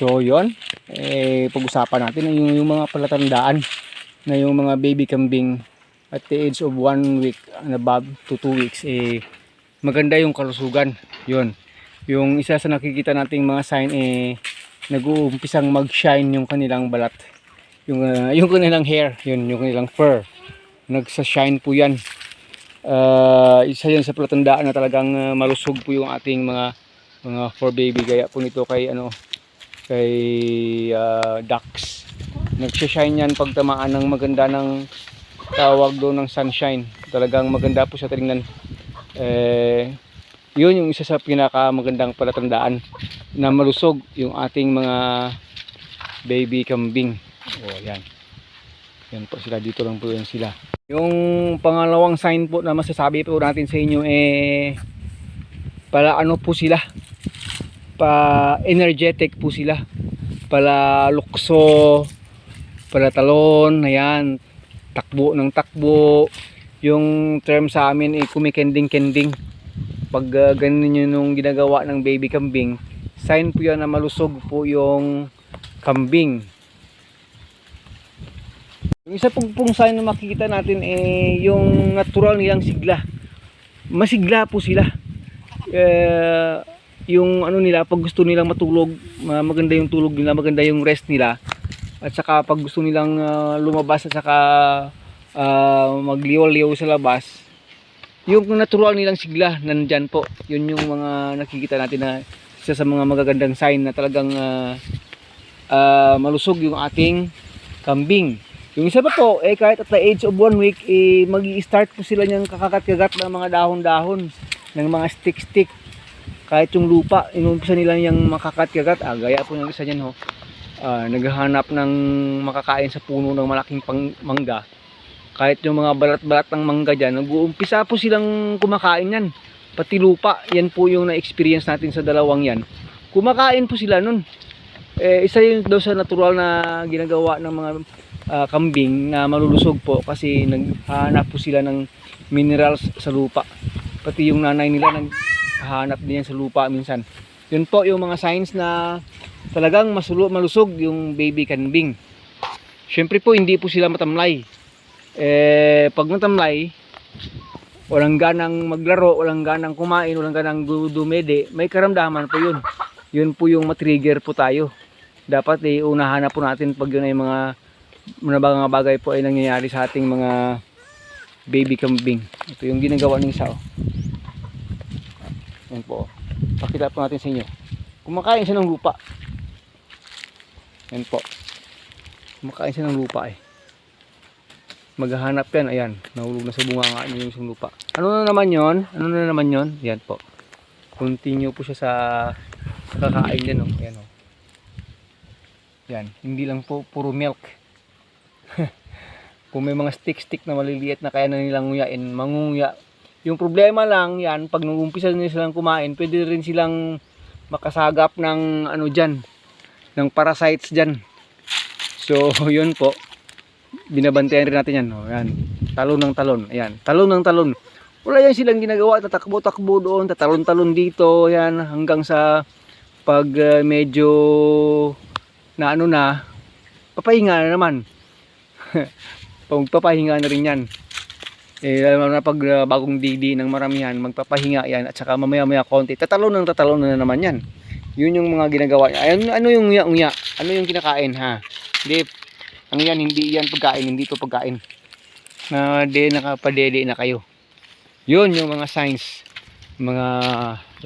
So yon, pag-usapan natin yung mga palatandaan na yung mga baby kambing at the age of 1 week and above to 2 weeks maganda yung kalusugan. Yun, yung isa sa nakikita nating mga sign nag-uumpisang mag-shine yung kanilang balat, yung kanilang hair, yung kanilang fur, nagsa-shine po yan. Isa yan sa palatandaan na talagang malusog po yung ating mga for baby. Gaya po nito kay ducks, nagsashine yan pag tamaan ng maganda ng tawag doon ng sunshine. Talagang maganda po sa tingnan. Yun yung isa sa pinaka magandang palatandaan na malusog yung ating mga baby kambing. Yan, yan po sila, dito lang po yan sila. Yung pangalawang sign po na masasabi po natin sa inyo pala ano po sila, pa energetic po sila, pala lukso, pala talon. Ayan, takbo ng takbo. Yung term sa amin kumikending-kending. Pag ganun yun yung ginagawa ng baby kambing, sign po yan na malusog po yung kambing. Yung isa pong sign na makikita natin yung natural nilang sigla. Masigla po sila. Yung ano nila, pag gusto nilang matulog, maganda yung tulog nila, maganda yung rest nila. At saka pag gusto nilang lumabas at saka magliwaw-liwaw sa labas, yung natural nilang sigla nandyan po. Yun yung mga nakikita natin na isa sa mga magagandang sign na talagang malusog yung ating kambing. Yung isa pa po, kahit at the age of 1 week, mag-i-start po sila niyang kakagat-kagat ng mga dahon-dahon, ng mga stick-stick. Kahit yung lupa, inumpisa nila niyang makakat-kagat. Gaya po ng isa niyan, naghahanap ng makakain sa puno ng malaking mangga. Kahit yung mga balat-balat ng mangga dyan, nag-uumpisa po silang kumakain yan. Pati lupa, yan po yung na-experience natin sa dalawang yan. Kumakain po sila nun. Isa yung daw sa natural na ginagawa ng mga kambing na malulusog po, kasi naghahanap po sila ng minerals sa lupa. Pati yung nanay nila naghahanap din yan sa lupa minsan. Yun po yung mga signs na talagang malusog yung baby kambing. Syempre po hindi po sila matamlay. Pag matamlay, walang ganang maglaro, walang ganang kumain, walang ganang dumede, may karamdaman po yun. Yun po yung matrigger po tayo. Dapat unahan na po natin pag yun ay mga bagay po ay nangyayari sa ating mga baby kambing. Ito yung ginagawa ng isa. Yan po. Pakita po natin sa inyo. Kumakain siya ng lupa. Yan po. Kumakain siya ng lupa Maghahanap yan. Ayan. Nahulog na sa bunganga niya yung lupa. Ano na naman yon? Ano na naman yon? Yan po. Continue po siya sa kakain yan. Ayan Yan. Hindi lang po puro milk. Kung may mga stick na maliliit na kaya na nilang nguyain, mangunguya. Yung problema lang yan, pag nag-umpisa nila silang kumain, pwede rin silang makasagap ng dyan, ng parasites dyan. So yun po, binabantayan rin natin yan. Yan, talon ng talon. Ayan, talon ng talon. Wala yan silang ginagawa, tatakbo-takbo doon, tatalon-talon dito. Yan, hanggang sa pag medyo na papahinga na naman. Pagpapahinga na rin yan. Lalo na pag bagong didi ng maramihan, magpapahinga yan, at saka mamaya-maya konti, tatalon na naman yan. Yun yung mga ginagawa niya. Ano yung nguya-nguya? Ano yung kinakain, ha? Hindi, ang yan, hindi yan pagkain, hindi ito pagkain. Nakapadede na kayo. Yun yung mga signs, mga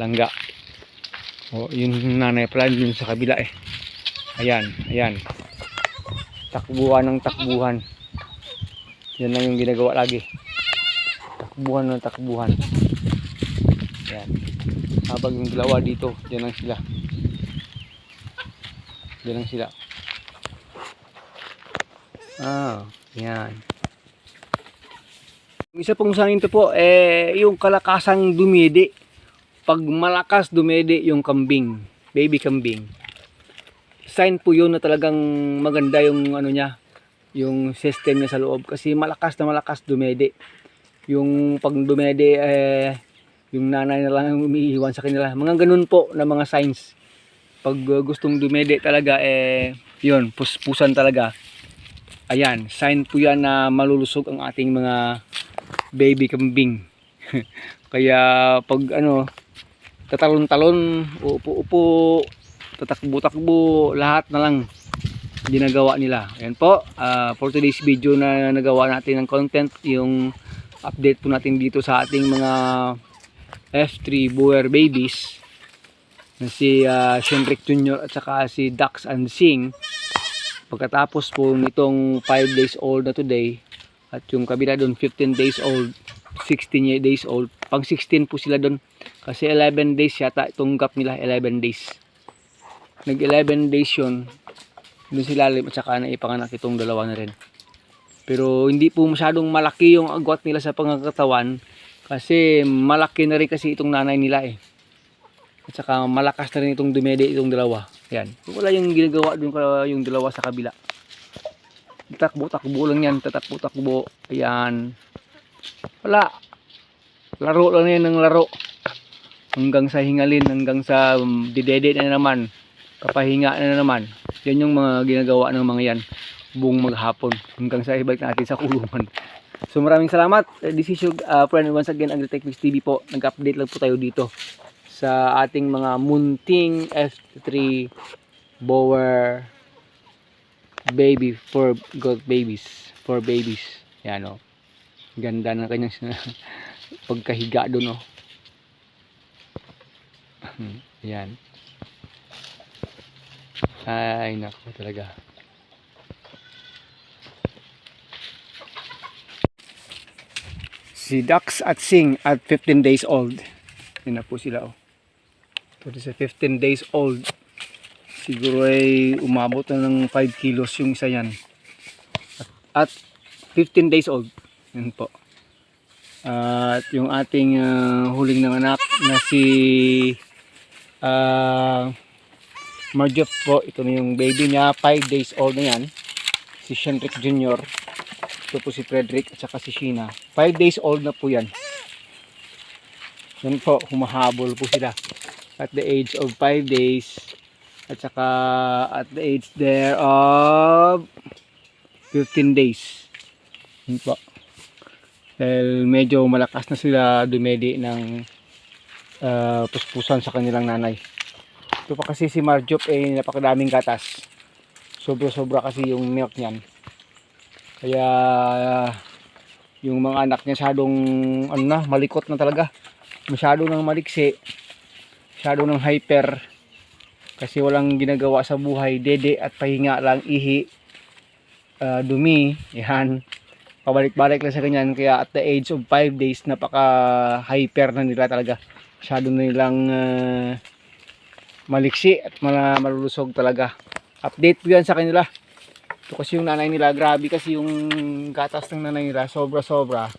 langga. Yun nanay pala, yun sa kabila Ayan. Takbuhan ng takbuhan. Yan lang yung ginagawa lagi. Takbuhan ng takbuhan. Yan. Habang yung dalawa dito, yan lang sila. Yan lang sila. Yan. Yung isa pong sign ito po, yung kalakasang dumede. Pag malakas dumede yung kambing, baby kambing, sign po yun na talagang maganda yung yung system niya sa loob, kasi malakas na malakas dumede. Yung pag dumede, yung nanay na lang umiiwan sa kanila. Mga ganun po na mga signs. Pag gustong dumede talaga, yun, puspusan talaga. Ayan, sign po yan na malulusog ang ating mga baby kambing. Kaya pag tatalon-talon, upo-upo, tatakbo-takbo, lahat na lang ginagawa nila. Ayan po, for today's video na nagawa natin ng content, yung update po natin dito sa ating mga F3 Boer babies na si Shenrik Jr. at saka si Dax and Sing. Pagkatapos po nitong 5 days old na today, at yung kabila doon 15 days old, 16 days old, pang 16 po sila doon kasi 11 days yata itong gap nila, 11 days. Nag 11 days yun doon sila at saka naipanganak itong dalawa na rin. Pero hindi po masyadong malaki yung agwat nila sa pangkatawan kasi malaki na rin kasi itong nanay nila at saka malakas na rin itong dumede itong dalawa. Yan, wala yung ginagawa doon yung dalawa sa kabila. Takbo-takbo lang yan, tatakbo-takbo. Ayan, wala, laro lang yan ng laro hanggang sa hingalin, hanggang sa didede na naman, kapahinga na naman. Yan yung mga ginagawa ng mga yan buong maghapon hanggang sa ibalik natin sa kulungan. So maraming salamat. This is your friend once again, Agritech Mix TV po. Nag-update lang po tayo dito sa ating mga munting F3 Boer baby for goat babies, for babies. Yan o, ganda ng kanyang pagkahiga doon o. Yan. Ay nako talaga. Si Dax at Sing at 15 days old. Yan na po sila oh. Ito sa 15 days old. Siguro ay umabot na ng 5 kilos yung isa yan. At 15 days old. Yan po. At yung ating huling nanganak na si Marjop po, ito na yung baby niya, 5 days old na yan. Si Shenrik Jr. Ito po si Frederick at saka si Sheena. 5 days old na po yan. Yan po, humahabol po sila. At the age of 5 days. At saka at the age there of 15 days. Yan po. Dahil medyo malakas na sila dumedi ng puspusan sa kanilang nanay. Ito pa kasi si Marjop napakadaming gatas. Sobra-sobra kasi yung milk niyan. Kaya yung mga anak niya masyadong malikot na talaga. Masyado nang maliksi. Masyado nang hyper. Kasi walang ginagawa sa buhay. Dede at pahinga lang, ihi, dumi. Yan. Pabalik-balik lang sa ganyan. Kaya at the age of 5 days napaka-hyper na nila talaga. Masyado na nilang maliksi at malulusog talaga. Update po yan sa kanila. Ito kasi yung nanay nila, grabe kasi yung gatas ng nanay nila, sobra-sobra.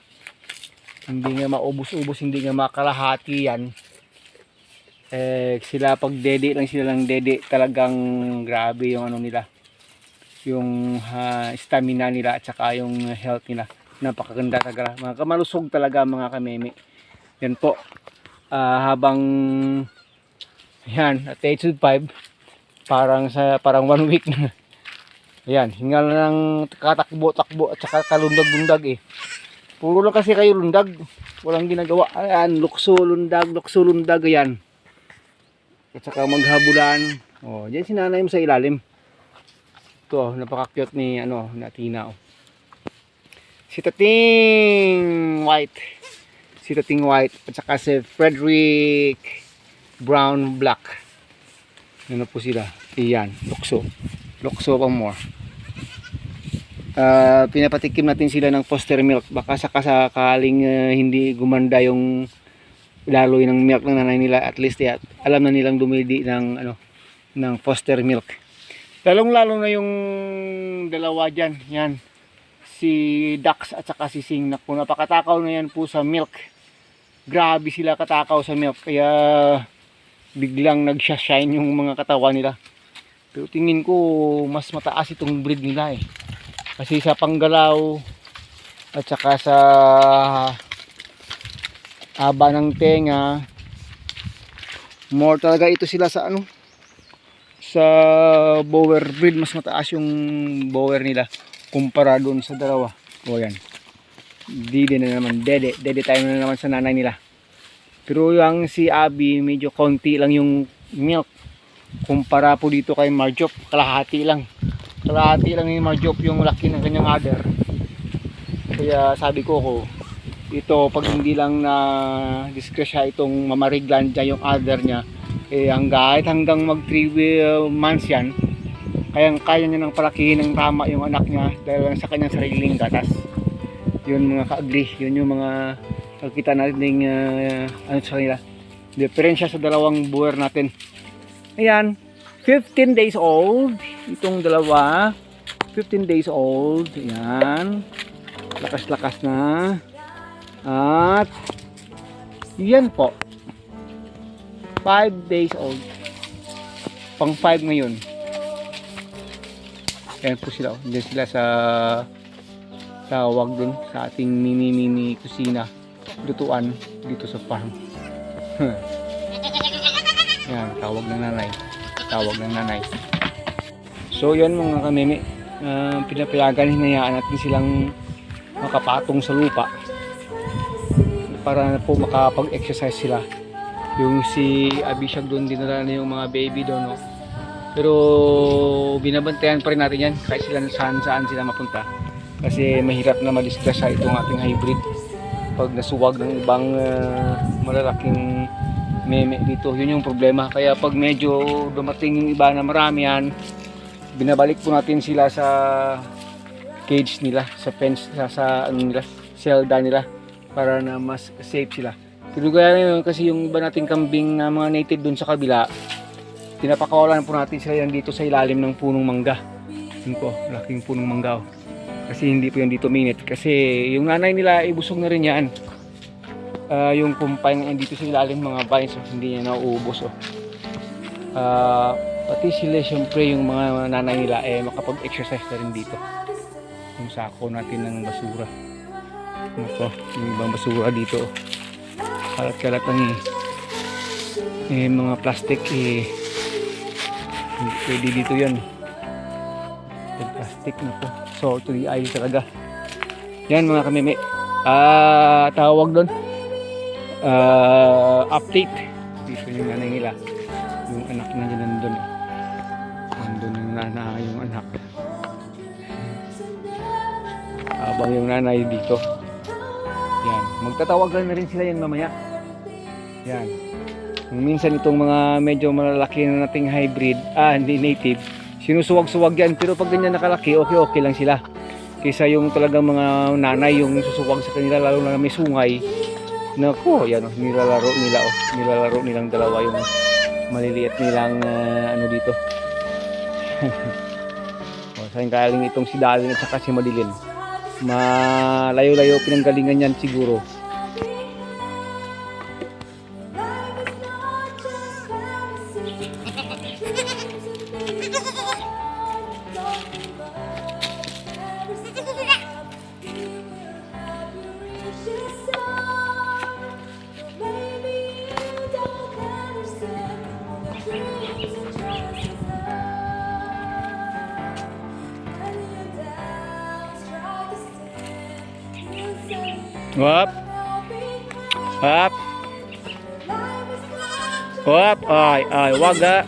Hindi nga maubos-ubos, hindi nga makalahati yan. Sila pag dede lang sila lang dede, talagang grabe yung nila. Yung stamina nila at saka yung health nila. Napakaganda talaga. Mga kamalusog talaga mga kameme. Yan po. Habang yan, at age of 5, parang 1 week na. Ayan, hingal na ng katakbo-takbo at saka kalundag-lundag Puro lang kasi kayo lundag. Walang ginagawa. Ayan, lukso-lundag, ayan. At saka maghabulan. Oh, diyan si nanay mo sa ilalim. Ito, napaka-cute ni na Tina. Si Tating White. At saka si Frederick Brown Black. Ano po sila? Iyan, lukso pang more. Pinapatikim natin sila ng foster milk. Baka sakaling hindi gumanda yung laloy ng milk ng nanay nila, at least alam na nilang dumidi ng foster milk. Lalong-lalo na yung dalawa diyan, yan. Si Dax at saka si Sing, napakatakaw na yan po sa milk. Grabe sila katakaw sa milk, kaya biglang nag-shine yung mga katawan nila. Pero tingin ko mas mataas itong breed nila kasi sa panggalaw at saka sa haba ng tenga, more talaga ito sila sa sa Boer breed, mas mataas yung Boer nila kumpara doon sa dalawa. O yan. Dede na naman. Dede tayo na naman sa nanay nila. Pero yung si Abby, medyo konti lang yung milk. Kumpara po dito kay Marjop, kalahati lang. Kalahati lang yung Marjop yung laki ng kanyang udder. Kaya sabi ko ito pag hindi lang na disgrasya itong mamariglan dyan yung udder niya, hanggang mag 3 months yan, kaya niya nang palakihin ng tama yung anak niya dahil lang sa kanyang sariling gatas. Yun mga ka-agri, yun yung mga nakikita natin sa kanila. Diferensya sa dalawang Boer natin. Ayan, 15 days old itong dalawa. 15 days old. Ayan, lakas-lakas na. At yan po, 5 days old, pang 5 ngayon. Ayan po sila, diyan sila sa tawag dun sa ating mini kusina, lutuan dito sa farm. Yan, tawag ng nanay. So yan mga kameme, pinapayagan, hinayaan natin silang makapatong sa lupa para po makapag-exercise sila. Yung si Abishag doon, dinala na yung mga baby doon, no? Pero binabantayan pa rin natin yan kahit sila saan sila mapunta, kasi mahirap na madisgrasya itong ating hybrid pag nasuwag ng ibang malalaking meme dito. Yun yung problema. Kaya pag medyo dumating yung iba na marami yan, binabalik po natin sila sa cage nila, sa fence, sa ano nila, selda nila, para na mas safe sila. Pero gaya ngayon, kasi yung iba nating kambing na mga native dun sa kabila, pinapakawalan po natin sila yan dito sa ilalim ng punong mangga. Yun po, laking punong mangga. Kasi hindi po yan dito minute, kasi yung nanay nila ibusog na rin yan. Yung kumpay nga dito sa ilalim mga vines, hindi niya nauubos. Pati sila syempre yung mga nanay nila makapag-exercise na rin dito. Yung sako natin ng basura. Ito, yung ibang basura dito. Kalat-kalat lang mga plastic hindi pwede dito yan. Yung plastic na po. So to the eye talaga. Yan mga kameme. Tawag doon. Update. Dito yung nanay nila. Yung anak na dyan nandun. Nandun yung nanay, yung anak. Habang yung nanay dito. Yan. Magtatawag na rin sila yan mamaya. Yan. Minsan itong mga medyo malalaki na nating hybrid, hindi native, sinusuwag-suwag yan. Pero pag ganyan nakalaki, okay lang sila. Kaysa yung talagang mga nanay yung susuwag sa kanila, lalo na may sungay. Nako, yan nilalaro nila nilalaro nilang dalawa yung maliliit nilang dito. Saan galing itong si Dalin at saka si Madilin? Malayo-layo pinanggalingan yan siguro. Wap. Wap. Wap. Ay, wag ah.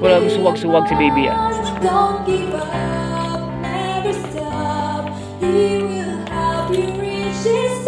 Walang suwag-suwag si baby ah. Don't give up, never stop. He will help you reach his